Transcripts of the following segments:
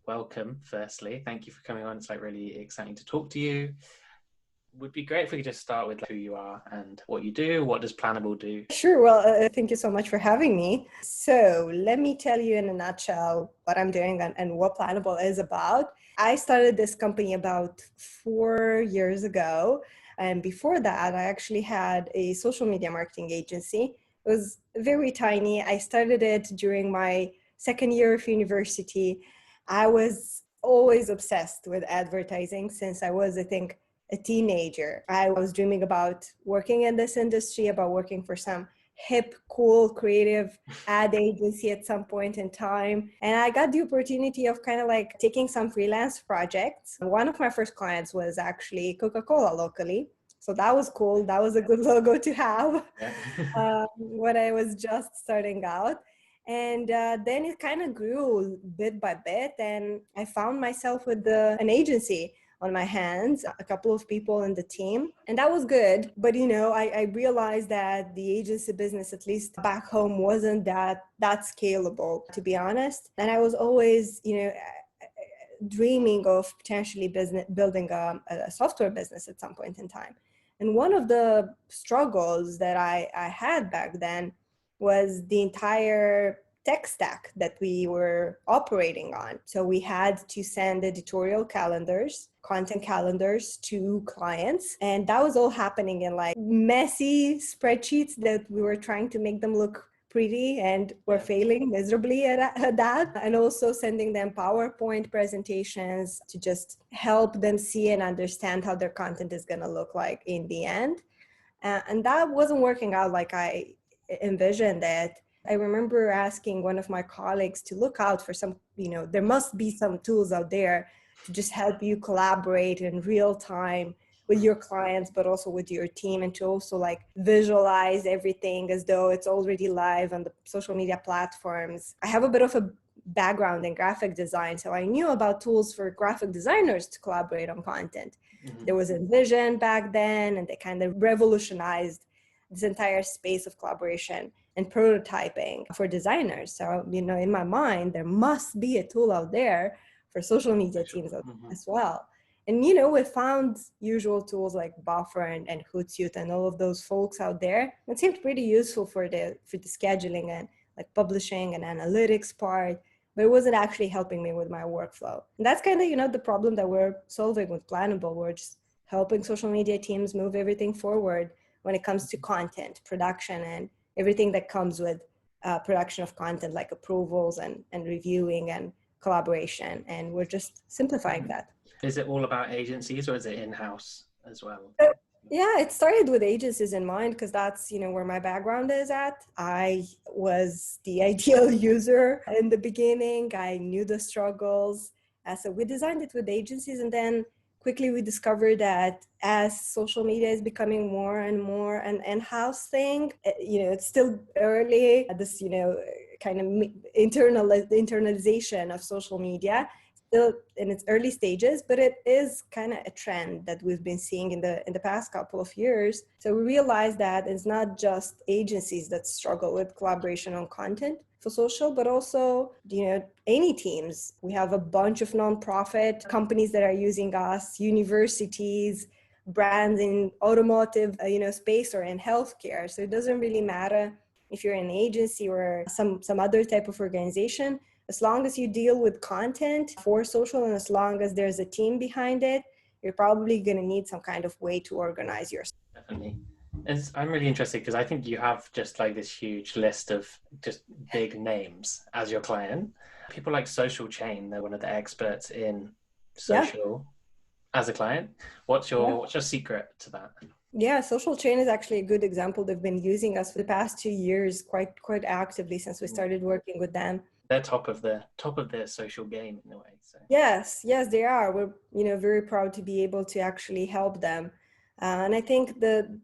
welcome, firstly. Thank you for coming on. It's really exciting to talk to you. Would be great if we could just start with who you are and what you do. What does Planable do? Sure. Well, thank you so much for having me. So let me tell you in a nutshell what I'm doing and what Planable is about. I started this company about 4 years ago. And before that, I actually had a social media marketing agency. It was very tiny. I started it during my second year of university. I was always obsessed with advertising since I was, I think, a teenager. I was dreaming about working in this industry, about working for some hip, cool, creative ad agency at some point in time. And I got the opportunity of kind of like taking some freelance projects. One of my first clients was actually Coca-Cola locally. So that was cool. That was a good logo to have when I was just starting out. And then it kind of grew bit by bit. And I found myself with an agency on my hands, a couple of people in the team. And that was good. But, I realized that the agency business, at least back home, wasn't that scalable, to be honest. And I was always, dreaming of potentially building a software business at some point in time. And one of the struggles that I had back then was the entire tech stack that we were operating on. So we had to send editorial calendars, content calendars to clients. And that was all happening in like messy spreadsheets that we were trying to make them look pretty and were failing miserably at that. And also sending them PowerPoint presentations to just help them see and understand how their content is going to look like in the end. And that wasn't working out like I envisioned it. I remember asking one of my colleagues to look out for some, there must be some tools out there to just help you collaborate in real time with your clients, but also with your team, and to also like visualize everything as though it's already live on the social media platforms. I have a bit of a background in graphic design, so I knew about tools for graphic designers to collaborate on content. Mm-hmm. There was InVision back then, and they kind of revolutionized this entire space of collaboration and prototyping for designers. So, in my mind, there must be a tool out there for social media teams as well. And, we found usual tools like Buffer and Hootsuite and all of those folks out there. It seemed pretty useful for the scheduling and like publishing and analytics part, but it wasn't actually helping me with my workflow. And that's kind of, the problem that we're solving with Planable. We're just helping social media teams move everything forward when it comes to content, production, and everything that comes with production of content, like approvals and reviewing and collaboration. And we're just simplifying that. Is it all about agencies or is it in-house as well? Yeah, it started with agencies in mind because that's, where my background is at. I was the ideal user in the beginning. I knew the struggles. So we designed it with agencies, and then quickly we discovered that as social media is becoming more and more an in-house thing, it's still early, this, kind of internalization of social media, still in its early stages, but it is kind of a trend that we've been seeing in the past couple of years. So we realized that it's not just agencies that struggle with collaboration on content for social, but also, any teams. We have a bunch of nonprofit companies that are using us, universities, brands in automotive, space or in healthcare. So it doesn't really matter if you're an agency or some other type of organization. As long as you deal with content for social and as long as there's a team behind it, you're probably going to need some kind of way to organize yourself. Definitely. I'm really interested because I think you have just like this huge list of just big names as your client. People like Social Chain, they're one of the experts in social as a client. What's your secret to that? Yeah, Social Chain is actually a good example. They've been using us for the past 2 years quite actively since we started working with them. They're top of their social game in a way. So. Yes, they are. We're very proud to be able to actually help them. And I think the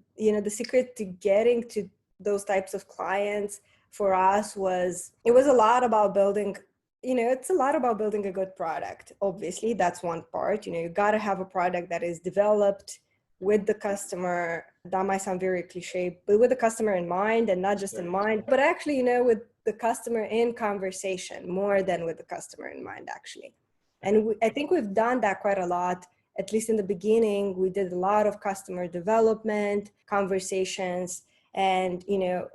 secret to getting to those types of clients for us was a lot about building. It's a lot about building a good product. Obviously, that's one part. You got to have a product that is developed with the customer. That might sound very cliche, but with the customer in mind, and not just in mind, but actually, with the customer in conversation more than with the customer in mind, actually. And I think we've done that quite a lot. At least in the beginning, we did a lot of customer development, conversations, and,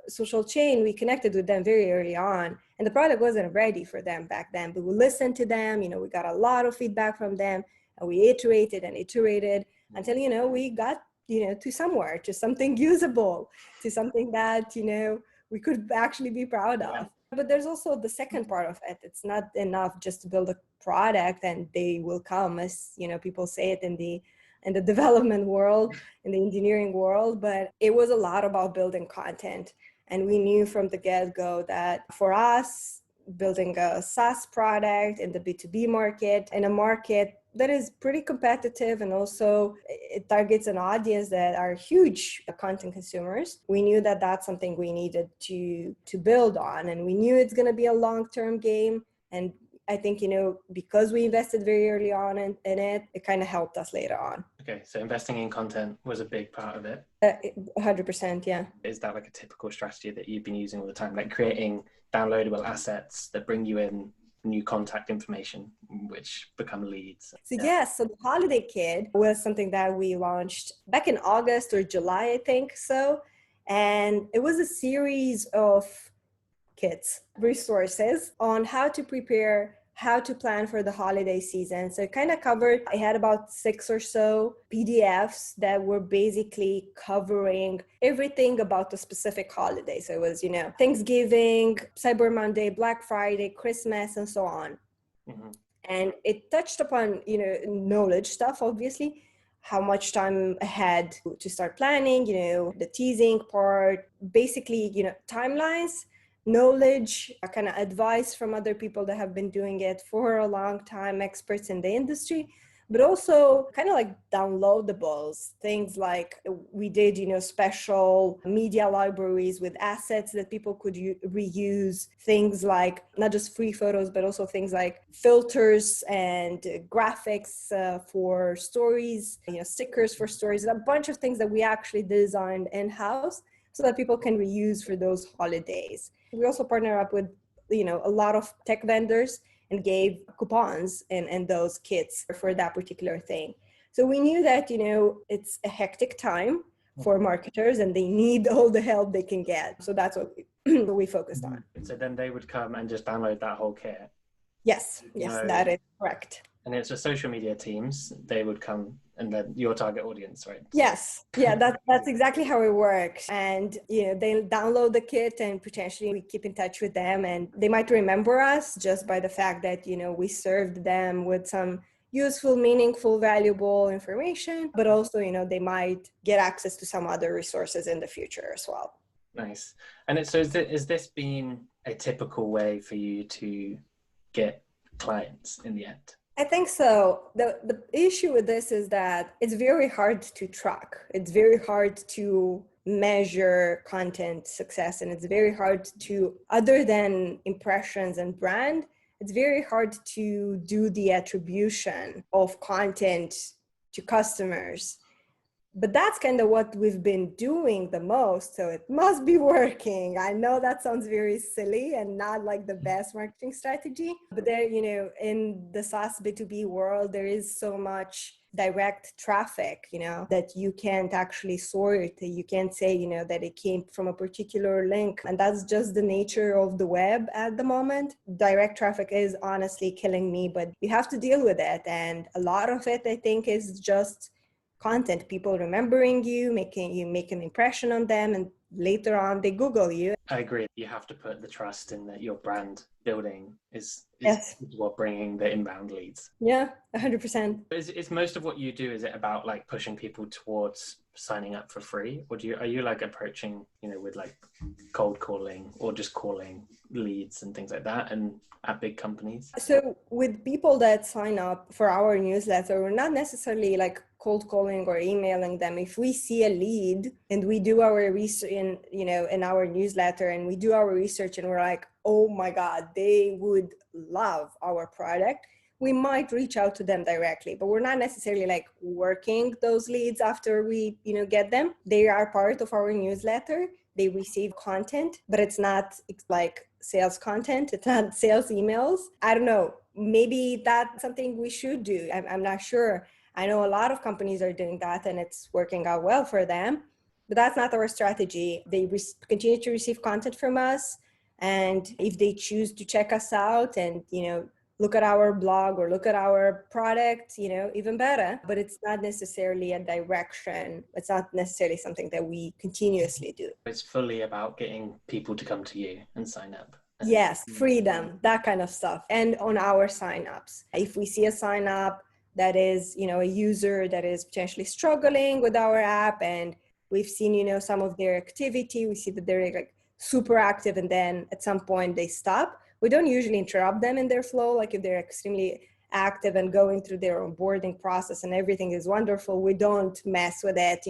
social chain, we connected with them very early on. And the product wasn't ready for them back then, but we listened to them, we got a lot of feedback from them, and we iterated and iterated until, we got, to somewhere, to something usable, to something that, we could actually be proud of. But there's also the second part of it. It's not enough just to build a product and they will come, as people say it in the development world, in the engineering world. But it was a lot about building content. And we knew from the get-go that for us, building a SaaS product in the B2B market, in a market that is pretty competitive, and also it targets an audience that are huge content consumers. We knew that that's something we needed to build on, and we knew it's going to be a long-term game. And I think, because we invested very early on in it, it kind of helped us later on. Okay, so investing in content was a big part of it. 100%, yeah. Is that like a typical strategy that you've been using all the time, like creating downloadable assets that bring you in new contact information, which become leads? So the Holiday Kit was something that we launched back in August or July, I think so. And it was a series of kits, resources on how to prepare, how to plan for the holiday season. So it kind of covered, I had about 6 or so PDFs that were basically covering everything about the specific holiday. So it was, Thanksgiving, Cyber Monday, Black Friday, Christmas, and so on. Mm-hmm. And it touched upon, knowledge stuff, obviously, how much time ahead to start planning, the teasing part, basically, timelines, knowledge, kind of advice from other people that have been doing it for a long time, experts in the industry, but also kind of like downloadables, things like we did, special media libraries with assets that people could reuse, things like not just free photos, but also things like filters and graphics for stories, stickers for stories, a bunch of things that we actually designed in-house so that people can reuse for those holidays. We also partner up with, a lot of tech vendors and gave coupons and those kits for that particular thing. So we knew that, it's a hectic time for marketers and they need all the help they can get. So that's what we focused on. So then they would come and just download that whole kit? Yes, that is correct. And it's the social media teams, they would come and then your target audience, right? Yes. Yeah, that's exactly how it works. And, they download the kit and potentially we keep in touch with them and they might remember us just by the fact that, we served them with some useful, meaningful, valuable information, but also, they might get access to some other resources in the future as well. Nice. And is this been a typical way for you to get clients in the end? I think so. The issue with this is that it's very hard to track. It's very hard to measure content success. And it's very hard to, other than impressions and brand, it's very hard to do the attribution of content to customers. But that's kind of what we've been doing the most. So it must be working. I know that sounds very silly and not like the best marketing strategy. But there, in the SaaS B2B world, there is so much direct traffic, that you can't actually sort. You can't say, that it came from a particular link. And that's just the nature of the web at the moment. Direct traffic is honestly killing me, but you have to deal with it. And a lot of it, I think, is just content, people remembering you, making you make an impression on them, and later on they Google you. I agree. You have to put the trust in that your brand building is what bringing the inbound leads. Yeah, 100%. Is most of what you do, is it about like pushing people towards signing up for free, or are you like approaching, with like cold calling or just calling leads and things like that, and at big companies? So with people that sign up for our newsletter, we're not necessarily like cold calling or emailing them. If we see a lead and we do our research in our newsletter and we do our research and we're like, oh my God, they would love our product, we might reach out to them directly, but we're not necessarily like working those leads after we, get them. They are part of our newsletter. They receive content, but it's like sales content. It's not sales emails. I don't know. maybe that's something we should do. I'm not sure. I know a lot of companies are doing that and it's working out well for them, but that's not our strategy. They continue to receive content from us. And if they choose to check us out and, look at our blog or look at our product, even better. But it's not necessarily a direction. It's not necessarily something that we continuously do. It's fully about getting people to come to you and sign up. Yes, freedom, that kind of stuff. And on our signups, if we see a sign up that is, a user that is potentially struggling with our app, and we've seen, some of their activity, we see that they're like super active, and then at some point they stop. We don't usually interrupt them in their flow. Like if they're extremely active and going through their onboarding process and everything is wonderful, we don't mess with it,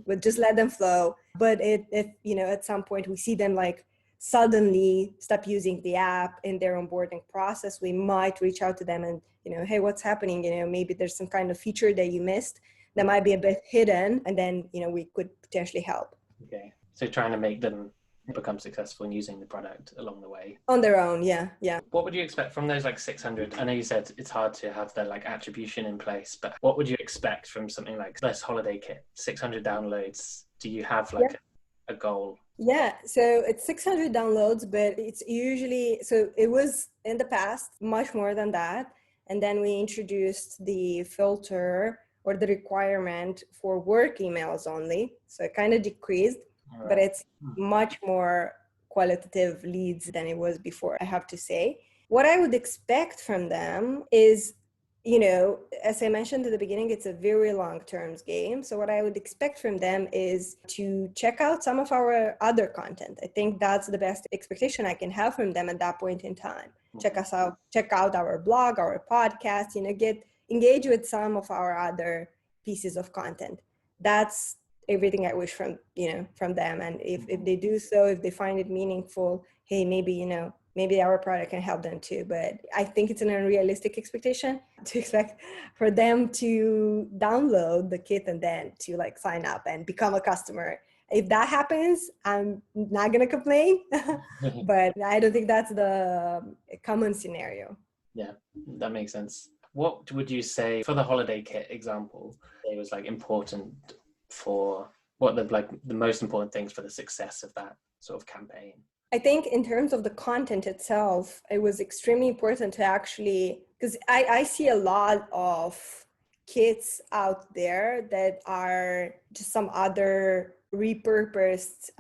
we just let them flow. But if at some point we see them like suddenly stop using the app in their onboarding process, we might reach out to them and, hey, what's happening? Maybe there's some kind of feature that you missed that might be a bit hidden, and then, we could potentially help. Okay. So trying to make them become successful in using the product along the way. On their own, yeah. What would you expect from those like 600? I know you said it's hard to have the like attribution in place, but what would you expect from something like this holiday kit? 600 downloads. Do you have like a goal? Yeah, so it's 600 downloads, but it's usually, so it was in the past much more than that. And then we introduced the filter or the requirement for work emails only. So it kind of decreased, but it's much more qualitative leads than it was before, I have to say. What I would expect from them is, as I mentioned at the beginning, it's a very long-term game. So what I would expect from them is to check out some of our other content. I think that's the best expectation I can have from them at that point in time. Check us out, check out our blog, our podcast, engage with some of our other pieces of content. That's everything I wish from them. And if they do so, if they find it meaningful, hey, maybe our product can help them too. But I think it's an unrealistic expectation to expect for them to download the kit and then to like sign up and become a customer. If that happens, I'm not going to complain, but I don't think that's the common scenario. Yeah, that makes sense. What would you say for the holiday kit example, it was like important for what the most important things for the success of that sort of campaign? I think in terms of the content itself, it was extremely important to actually, because I see a lot of kits out there that are just some other repurposed,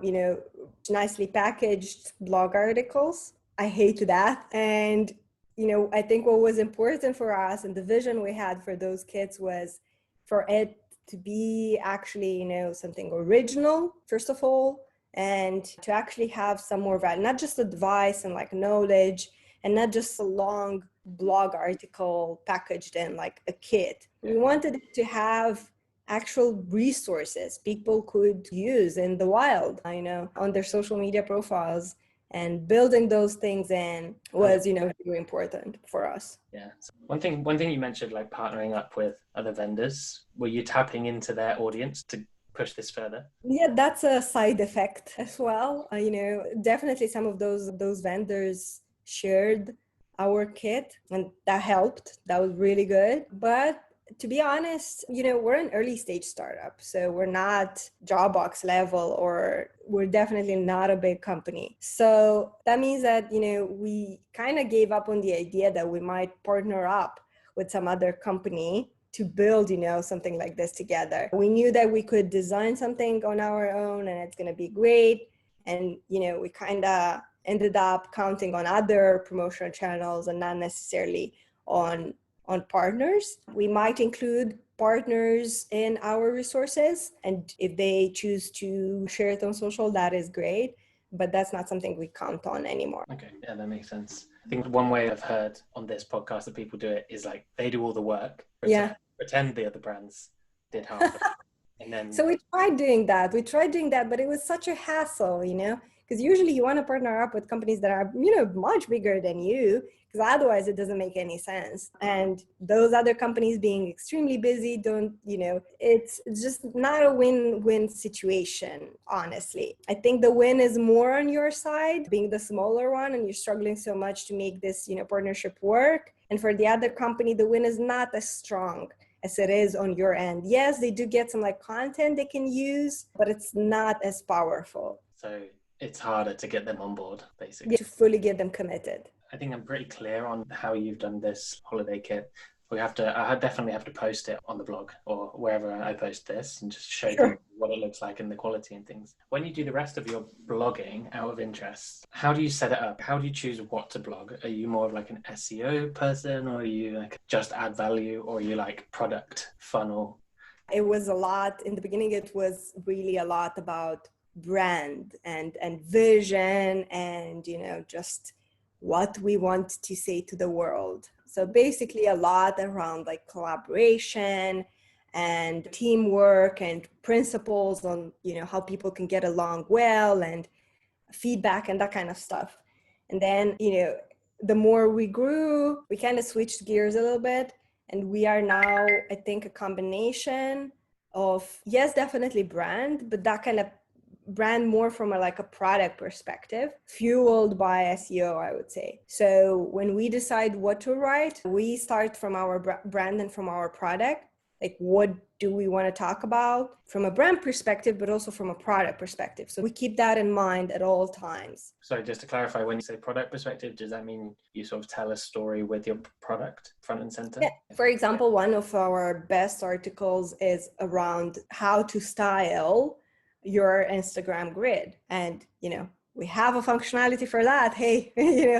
nicely packaged blog articles. I hate that. And, I think what was important for us and the vision we had for those kits was for it to be actually, something original, first of all, and to actually have some more value, not just advice and like knowledge, and not just a long blog article packaged in like a kit. We wanted it to have actual resources people could use in the wild, on their social media profiles. And building those things in was, very important for us. Yeah. So one thing you mentioned, like partnering up with other vendors. Were you tapping into their audience to push this further? Yeah, that's a side effect as well. Definitely some of those vendors shared our kit, and that helped. That was really good. But to be honest, we're an early stage startup, so we're not Dropbox level, or we're definitely not a big company. So that means that, we kind of gave up on the idea that we might partner up with some other company to build, something like this together. We knew that we could design something on our own and it's going to be great. And, we kind of ended up counting on other promotional channels and not necessarily on partners. We might include partners in our resources, and if they choose to share it on social, that is great, but that's not something we count on anymore. Okay, yeah, that makes sense. I think one way I've heard on this podcast that people do it is like they do all the work, pretend the other brands did half of it. And then so we tried doing that, but it was such a hassle, because usually you want to partner up with companies that are, much bigger than you, because otherwise it doesn't make any sense. And those other companies being extremely busy it's just not a win-win situation, honestly. I think the win is more on your side, being the smaller one, and you're struggling so much to make this, partnership work. And for the other company, the win is not as strong as it is on your end. Yes, they do get some like content they can use, but it's not as powerful. So it's harder to get them on board, basically. Yeah, to fully get them committed. I think I'm pretty clear on how you've done this holiday kit. I definitely have to post it on the blog or wherever I post this and just show them what it looks like and the quality and things. When you do the rest of your blogging out of interest, how do you set it up? How do you choose what to blog? Are you more of like an SEO person, or are you like just add value, or are you like product funnel? It was a lot. In the beginning, it was really a lot about brand and vision and, just what we want to say to the world. So basically a lot around like collaboration and teamwork and principles on, how people can get along well and feedback and that kind of stuff. And then, the more we grew, we kind of switched gears a little bit. And we are now, I think, a combination of, yes, definitely brand, but that kind of brand more from a product perspective, fueled by SEO, I would say. So when we decide what to write, we start from our brand and from our product. Like, what do we want to talk about from a brand perspective, but also from a product perspective? So we keep that in mind at all times. So just to clarify, when you say product perspective, does that mean you sort of tell a story with your product front and center? Yeah. For example, one of our best articles is around how to style your Instagram grid. And, we have a functionality for that. Hey,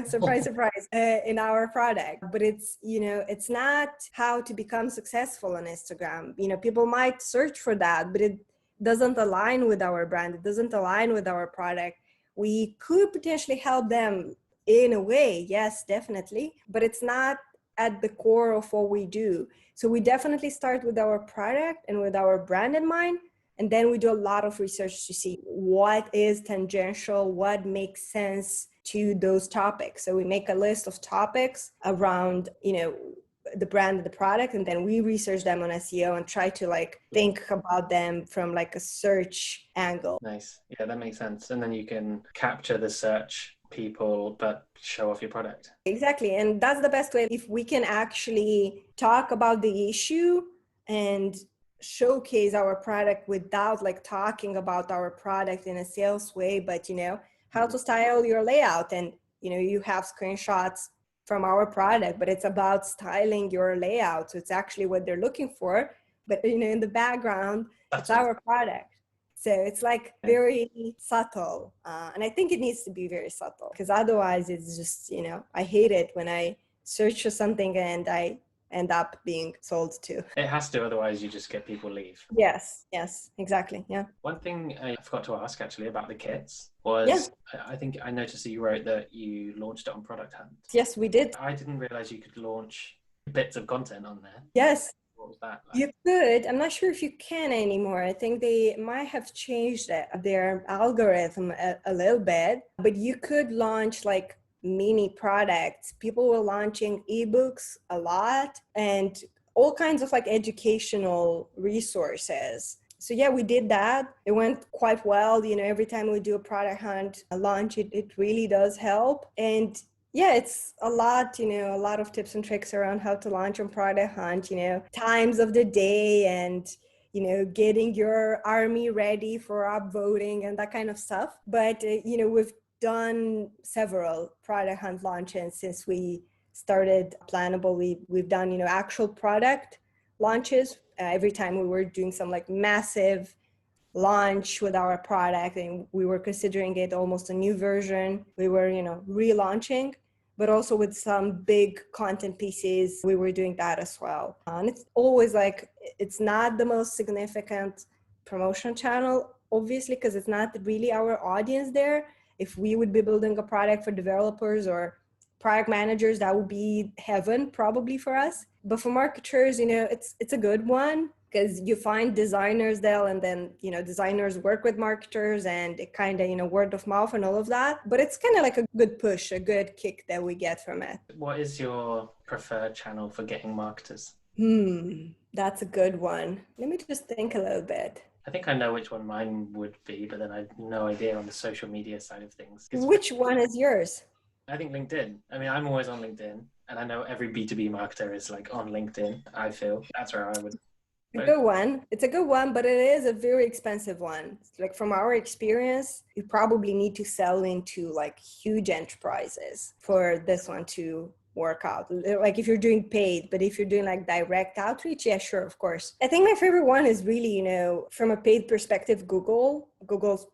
surprise, surprise, in our product. But it's, it's not how to become successful on Instagram. People might search for that, but it doesn't align with our brand. It doesn't align with our product. We could potentially help them in a way. Yes, definitely. But it's not at the core of what we do. So we definitely start with our product and with our brand in mind. And then we do a lot of research to see what is tangential, what makes sense to those topics. So we make a list of topics around, the brand and the product, and then we research them on SEO and try to think about them from a search angle. Nice. Yeah, that makes sense. And then you can capture the search people, but show off your product. Exactly. And that's the best way. If we can actually talk about the issue and showcase our product without talking about our product in a sales way, but how to style your layout, and you have screenshots from our product, but it's about styling your layout. So it's actually what they're looking for, but in the background, it's our product. So it's very subtle. And I think it needs to be very subtle, because otherwise it's just, I hate it when I search for something and I end up being sold to. It has to, otherwise you just get people leave. Yes, exactly. Yeah. One thing I forgot to ask actually about the kits was, I think I noticed that you wrote that you launched it on Product Hunt. Yes, we did. I didn't realize you could launch bits of content on there. Yes. What was that like? You could. I'm not sure if you can anymore. I think they might have changed their algorithm a little bit, but you could launch mini products. People were launching ebooks a lot and all kinds of educational resources. So yeah, we did that. It went quite well. Every time we do a product hunt, a launch, it really does help. And yeah, it's a lot, a lot of tips and tricks around how to launch on product hunt, times of the day and, getting your army ready for upvoting and that kind of stuff. But, we've done several product hunt launches since we started Planable. We've done, actual product launches. Every time we were doing some massive launch with our product and we were considering it almost a new version, we were, relaunching, but also with some big content pieces, we were doing that as well. And it's always it's not the most significant promotion channel, obviously, because it's not really our audience there. If we would be building a product for developers or product managers, that would be heaven probably for us. But for marketers, it's a good one, because you find designers there, and then, designers work with marketers, and it kind of, word of mouth and all of that. But it's kind of a good push, a good kick that we get from it. What is your preferred channel for getting marketers? That's a good one. Let me just think a little bit. I think I know which one mine would be, but then I have no idea on the social media side of things. Which one is yours? I think LinkedIn. I mean, I'm always on LinkedIn. And I know every B2B marketer is like on LinkedIn, I feel. That's where I would. A good one. It's a good one, but it is a very expensive one. Like from our experience, you probably need to sell into like huge enterprises for this one to work out. Like if you're doing paid, but if you're doing like direct outreach, yeah, sure, of course. I think my favorite one is really, from a paid perspective, Google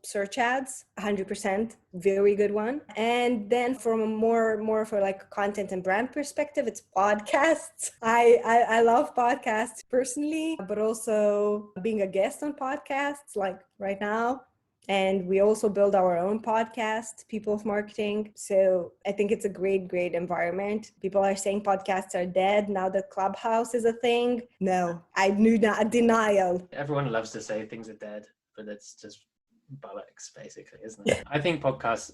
search ads, 100%, very good one. And then from a more for like content and brand perspective, it's podcasts. I love podcasts personally, but also being a guest on podcasts like right now. And we also build our own podcast, People of Marketing. So I think it's a great environment. People are saying podcasts are dead now that Clubhouse is a thing. No, I knew that, denial. Everyone loves to say things are dead, but it's just bollocks, basically, isn't it? I think podcasts,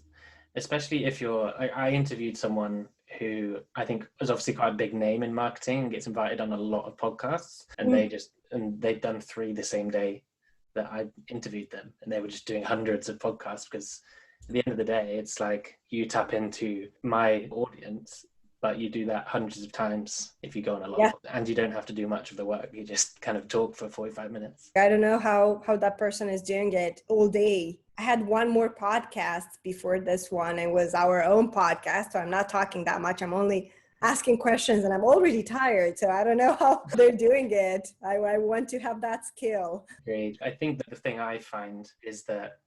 especially if I interviewed someone who I think was obviously quite a big name in marketing and gets invited on a lot of podcasts, and they'd done 3 the same day that I interviewed them, and they were just doing hundreds of podcasts, because at the end of the day, it's like you tap into my audience, but you do that hundreds of times if you go on a lot, and you don't have to do much of the work. You just kind of talk for 45 minutes. I don't know how that person is doing it all day. I had one more podcast before this one. It was our own podcast, so I'm not talking that much. I'm only asking questions, and I'm already tired, so I don't know how they're doing it. I want to have that skill. Great. I think that the thing I find is that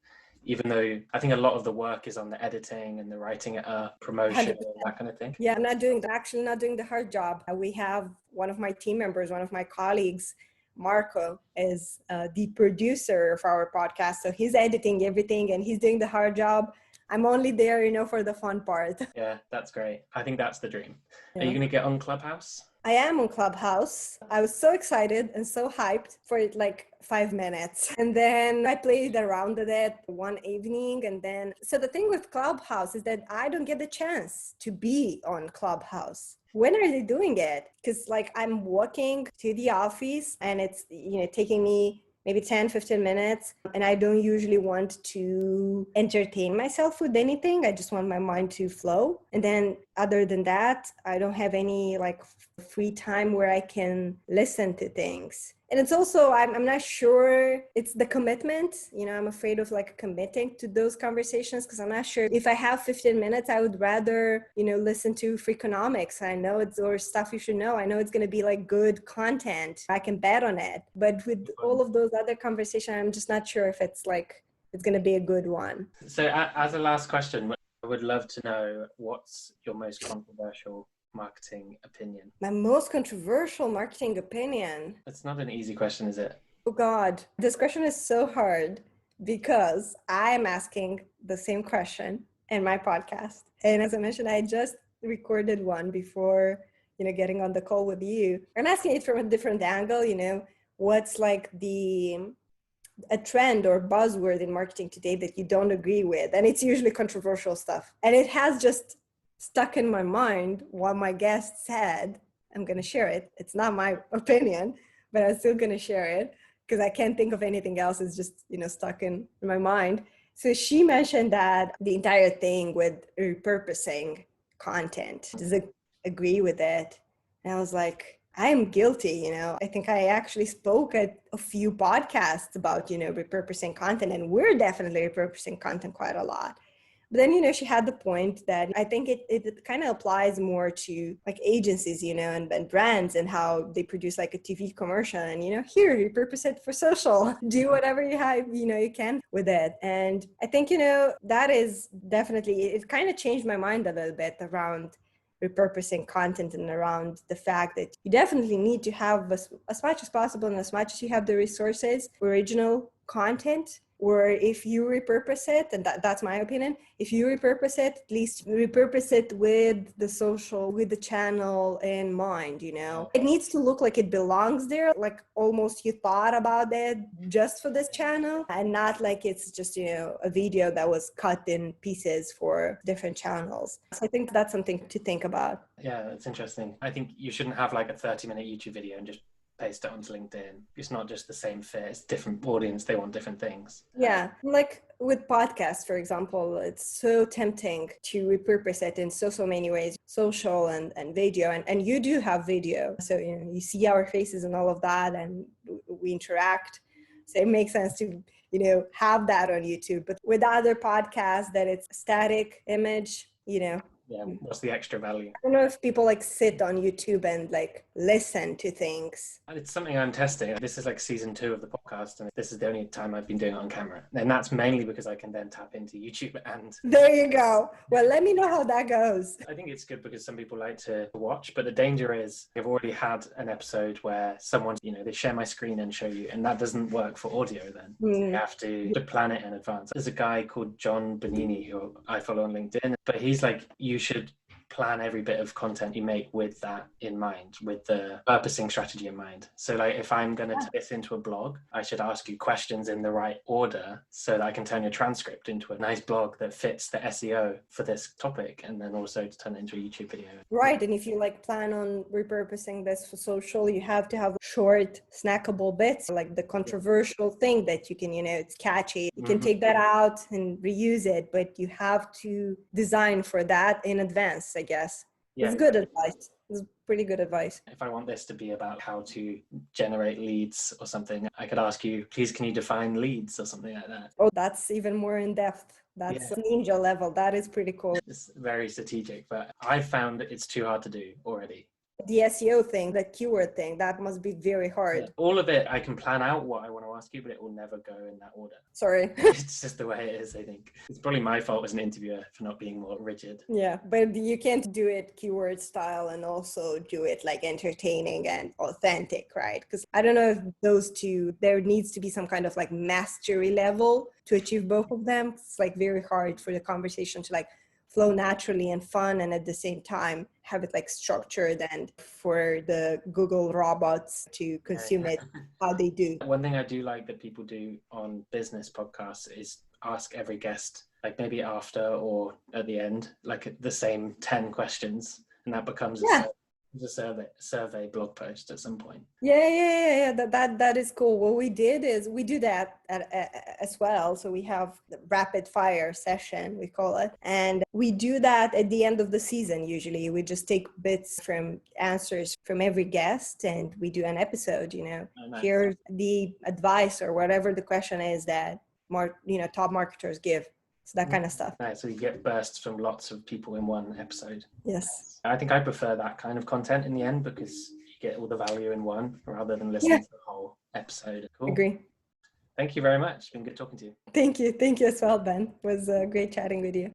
even though I think a lot of the work is on the editing and the writing it up, promotion, 100%. That kind of thing. Yeah, I'm not doing the hard job. We have one of my team members, one of my colleagues, Marco, is the producer of our podcast. So he's editing everything and he's doing the hard job. I'm only there, for the fun part. Yeah, that's great. I think that's the dream. Yeah. Are you going to get on Clubhouse? I am on Clubhouse. I was so excited and so hyped for it, like 5 minutes. And then I played around with it one evening. And then, so the thing with Clubhouse is that I don't get the chance to be on Clubhouse. When are they doing it? Because like I'm walking to the office and it's, taking me maybe 10-15 minutes. And I don't usually want to entertain myself with anything. I just want my mind to flow. And then other than that, I don't have any like free time where I can listen to things. And it's also, I'm not sure it's the commitment, I'm afraid of like committing to those conversations because I'm not sure if I have 15 minutes, I would rather, listen to Freakonomics. I know it's, or stuff you should know. I know it's going to be like good content. I can bet on it. But with all of those other conversations, I'm just not sure if it's going to be a good one. So as a last question, I would love to know what's your most controversial marketing opinion? My most controversial marketing opinion? It's not an easy question, is it? Oh God, this question is so hard because I am asking the same question in my podcast. And as I mentioned, I just recorded one before, getting on the call with you. I'm asking it from a different angle, what's like a trend or buzzword in marketing today that you don't agree with. And it's usually controversial stuff. And it has just stuck in my mind what my guest said. I'm going to share it. It's not my opinion, but I'm still going to share it because I can't think of anything else. It's just, stuck in my mind. So she mentioned that the entire thing with repurposing content, does it agree with it? And I was like, I am guilty, I think I actually spoke at a few podcasts about, repurposing content, and we're definitely repurposing content quite a lot. But then, she had the point that I think it kind of applies more to like agencies, and brands and how they produce like a TV commercial and, here, repurpose it for social, do whatever you have, you can with it. And I think, that is definitely, it kind of changed my mind a little bit around repurposing content and around the fact that you definitely need to have as much as possible and as much as you have the resources, original content. Or if you repurpose it, and that's my opinion, if you repurpose it, at least repurpose it with the social, with the channel in mind, It needs to look like it belongs there, like almost you thought about it just for this channel, and not like it's just, a video that was cut in pieces for different channels. So I think that's something to think about. Yeah, that's interesting. I think you shouldn't have like a 30-minute YouTube video and just paste it onto LinkedIn. It's not just the same fit, it's different audience, they want different things. Yeah, like with podcasts, for example, it's so tempting to repurpose it in so many ways, social and video. And you do have video. So, you see our faces and all of that, and we interact. So it makes sense to, have that on YouTube. But with other podcasts that it's static image, Yeah, what's the extra value? I don't know if people like sit on YouTube and like listen to things. It's something I'm testing. This is like season 2 of the podcast, and this is the only time I've been doing it on camera. And that's mainly because I can then tap into YouTube and... There you go. Well, let me know how that goes. I think it's good because some people like to watch, but the danger is I've already had an episode where someone, they share my screen and show you, and that doesn't work for audio then. So you have to plan it in advance. There's a guy called John Bonini who I follow on LinkedIn, but he's like, you should plan every bit of content you make with that in mind, with the purposing strategy in mind. So like if I'm going to turn this into a blog, I should ask you questions in the right order so that I can turn your transcript into a nice blog that fits the SEO for this topic, and then also to turn it into a YouTube video. Right. And if you like plan on repurposing this for social, you have to have short snackable bits, like the controversial thing that you can, it's catchy. You can take that out and reuse it, but you have to design for that in advance, I guess. Yeah. It's good advice. It's pretty good advice. If I want this to be about how to generate leads or something, I could ask you, please, can you define leads or something like that? Oh, that's even more in depth. That's ninja level. That is pretty cool. It's very strategic, but I found it's too hard to do already. The SEO thing, the keyword thing, that must be very hard. Yeah. All of it, I can plan out what I want to ask you, but it will never go in that order. Sorry. It's just the way it is, I think. It's probably my fault as an interviewer for not being more rigid. Yeah, but you can't do it keyword style and also do it like entertaining and authentic, right? Because I don't know if those two, there needs to be some kind of like mastery level to achieve both of them. It's like very hard for the conversation to like flow naturally and fun, and at the same time have it like structured, and for the Google robots to consume it how they do. One thing I do like that people do on business podcasts is ask every guest, like maybe after or at the end, like the same 10 questions, and that becomes a survey blog post at some point. Yeah. That is cool. What we did is we do that as well. So we have the rapid fire session, we call it, and we do that at the end of the season. Usually we just take bits from answers from every guest and we do an episode, nice. Here's the advice or whatever the question is that top marketers give. So that kind of stuff. Nice. So you get bursts from lots of people in one episode. Yes. I think I prefer that kind of content in the end because you get all the value in one rather than listening to the whole episode. Cool. Agree. Thank you very much. It's been good talking to you. Thank you. Thank you as well, Ben. It was great chatting with you.